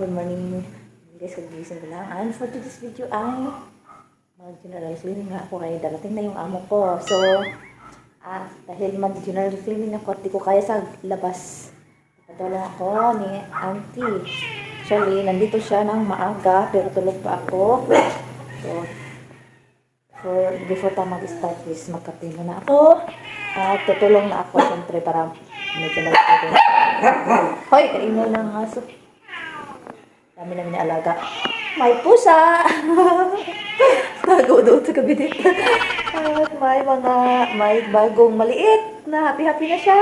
good morning. Guys, kagising ko lang. And for today's video ay mag-general cleaning nga ako kaya darating na yung amo ko. So, dahil mag-general cleaning ako at di ko kaya sa labas. Patulong ako ni auntie. Actually, nandito siya ng maaga pero tulog pa ako. So, before tayo mag-start is magkape muna ako. At tutulong na ako siyempre para medyo nag-cleaning. Hoy, kaingay ng aso. Dami namin na alaga. May pusa! Tago doon sa kabinet. At may bagong maliit na happy-happy na siya.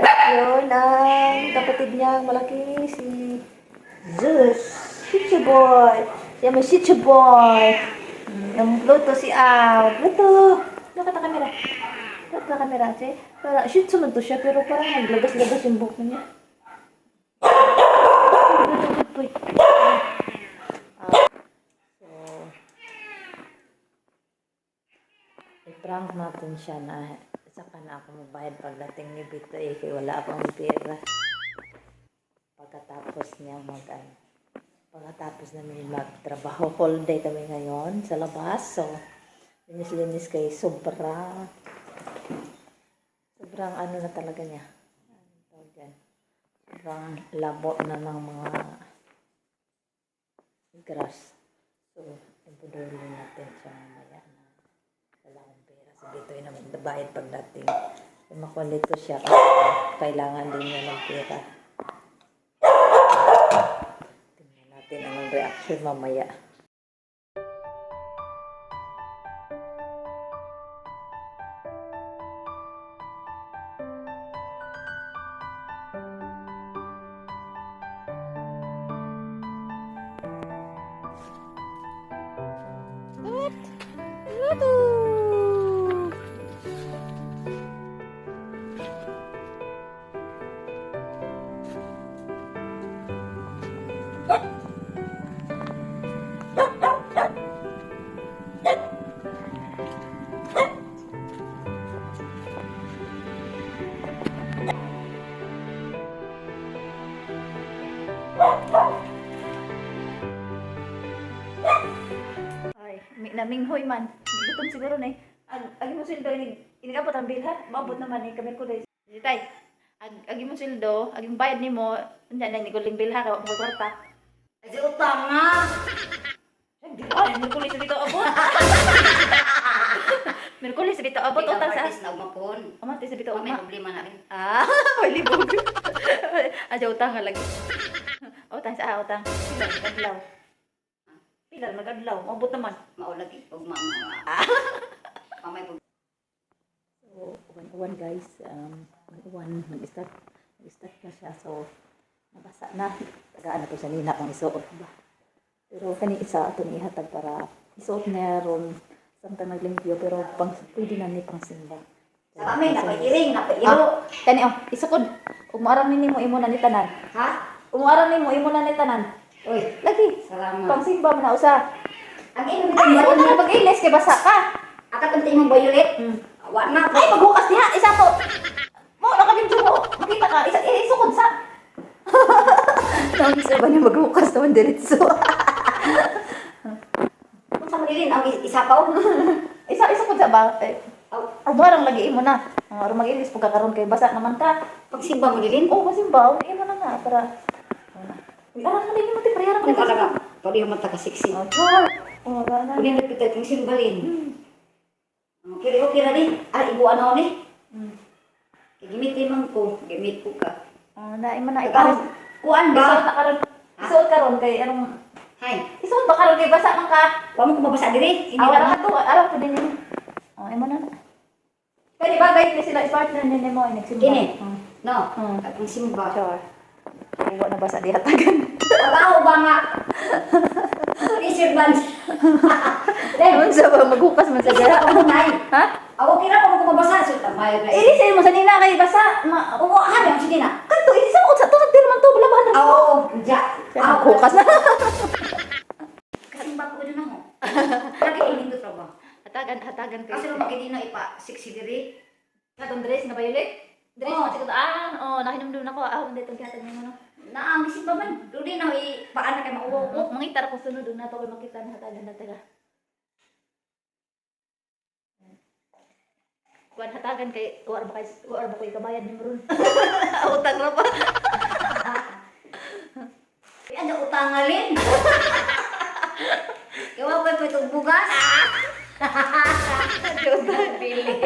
At yun, ang kapatid niyang malaki, si Zeus. Shih boy. Siya may Shih boy. Yung Pluto si Al. Pluto! Look at the camera. Look at the camera, che. Shih Tzu man to siya, pero parang naglagas-lagas yung buhok niya. I-prank natin siya na saka na ako mabayad pagdating ni Bito kaya wala akong pera. Pagkatapos namin magtrabaho, whole day kami ngayon sa labas. So, linis-linis kay sobrang ano na talaga niya. Sobrang labo na ng mga grass. So, impudulin natin siya mamaya na wala akong pera. So, dito yun naman bayad pagdating. Makulit ko siya kasi kailangan din niya ng pera. Tingnan natin ang reaction mamaya. Naminghoy man. Gutom siguro na agi mo sildo, inigabot ang bilhan. Maabot naman kami ko dahil. Tay, agi mo sildo, agi bayad ni mo, hindi na niguling bilhan, kawag mo kwarta. Adi utang nga. Merkulis dito abot. Merkulis dito abot, utang sa. Amatis na umapon. Amatis dito May umapon. problema na rin. May libog. Adya utang nga lagi. Utang sa utang. Pilar, nag-adlaw. Pilar, nag-adlaw. Maabot naman. Maulagi pag mamay pag. So, 1-1 guys, 1-1, mag-start na siya, so, nabasa na, tagaan na to sa nina kung isuot ba. Pero kani isa ito ni ihatag para isuot na ron, samtang naglimpyo, pero pwede na ni pang simba. Sa kami, napairing, napairo. Kani isukod, umuarang ni mo imo na ni tanan. Ha? Umuarang ni mo imo na ni tanan. Uy, Lagi, salamat. pang simba mo na usa. Ang ino Ay, nito ako ba? na pag-ilis, kay basa ka. Akatunti mo violet? Awa na. Ay, maghukas diha, isa to. Mo, nakabidyo mo. Makita ka, isukod sa. Nang isa ba niya maghukas naman diretso? Kung sa manilin, ang isapaw. Isukod sa ba? Barang lagi mo na. Aron mag-ilis pagkakaroon kay basa naman ka. Pagsimba mo nilin? Oh, masimbaw, mo na nga para. Arang na din mo ti parehara Kung ka. talaga, pwede yung mataka-sexy. Oh, char. Oh, gana. Pwede nagpitay kong simbalin. Okay na din. Ibuan ako ni. Gimitin man ko. Gimit ko ka. Oh, na imo na Ikaw, kuan Isuot ba? na karon. Isuot karon kay anong Hay, isuot ba karon kay basa man ka? wala mo ko mabasa diri. Hindi Awara na ka to, araw pa din ni. Oh, imo na. Kani ba guys, sila partner ni mo nagsimba. Kini? Oh. No, Hmm. akong simba. Sure. Iwa na basa dihatagan. Trabaho ba nga? Reservant. Dahil sa ba maghukas man sa Kira gara. ko nay. Ha? Ako kira ko ko mabasa so tamay na. Iri sa mo sa nina kay basa. Oo, ano sige na. Kanto iri sa sa to sa man to balabahan na. Oo, ja. Maghukas na. Kasimba ko na mo. Lagi ini to trabaho. Hatagan kay. Kasi lumaki din na ipa 60 diri. Katong dress na violet. Dress Oo. mo siguro. Nahinumdum na ko. Hindi itong kihatag mo no. Na ang isip ba man? Dili na i paano ko. Mangitar ko sunod na to kay makita na hatagan na taga. Kuan hatagan kay kuar ba kay kabayan ni Maron. Utang ra pa. Ano utangalin? Yawa ko pa itong bugas. Utang Pili.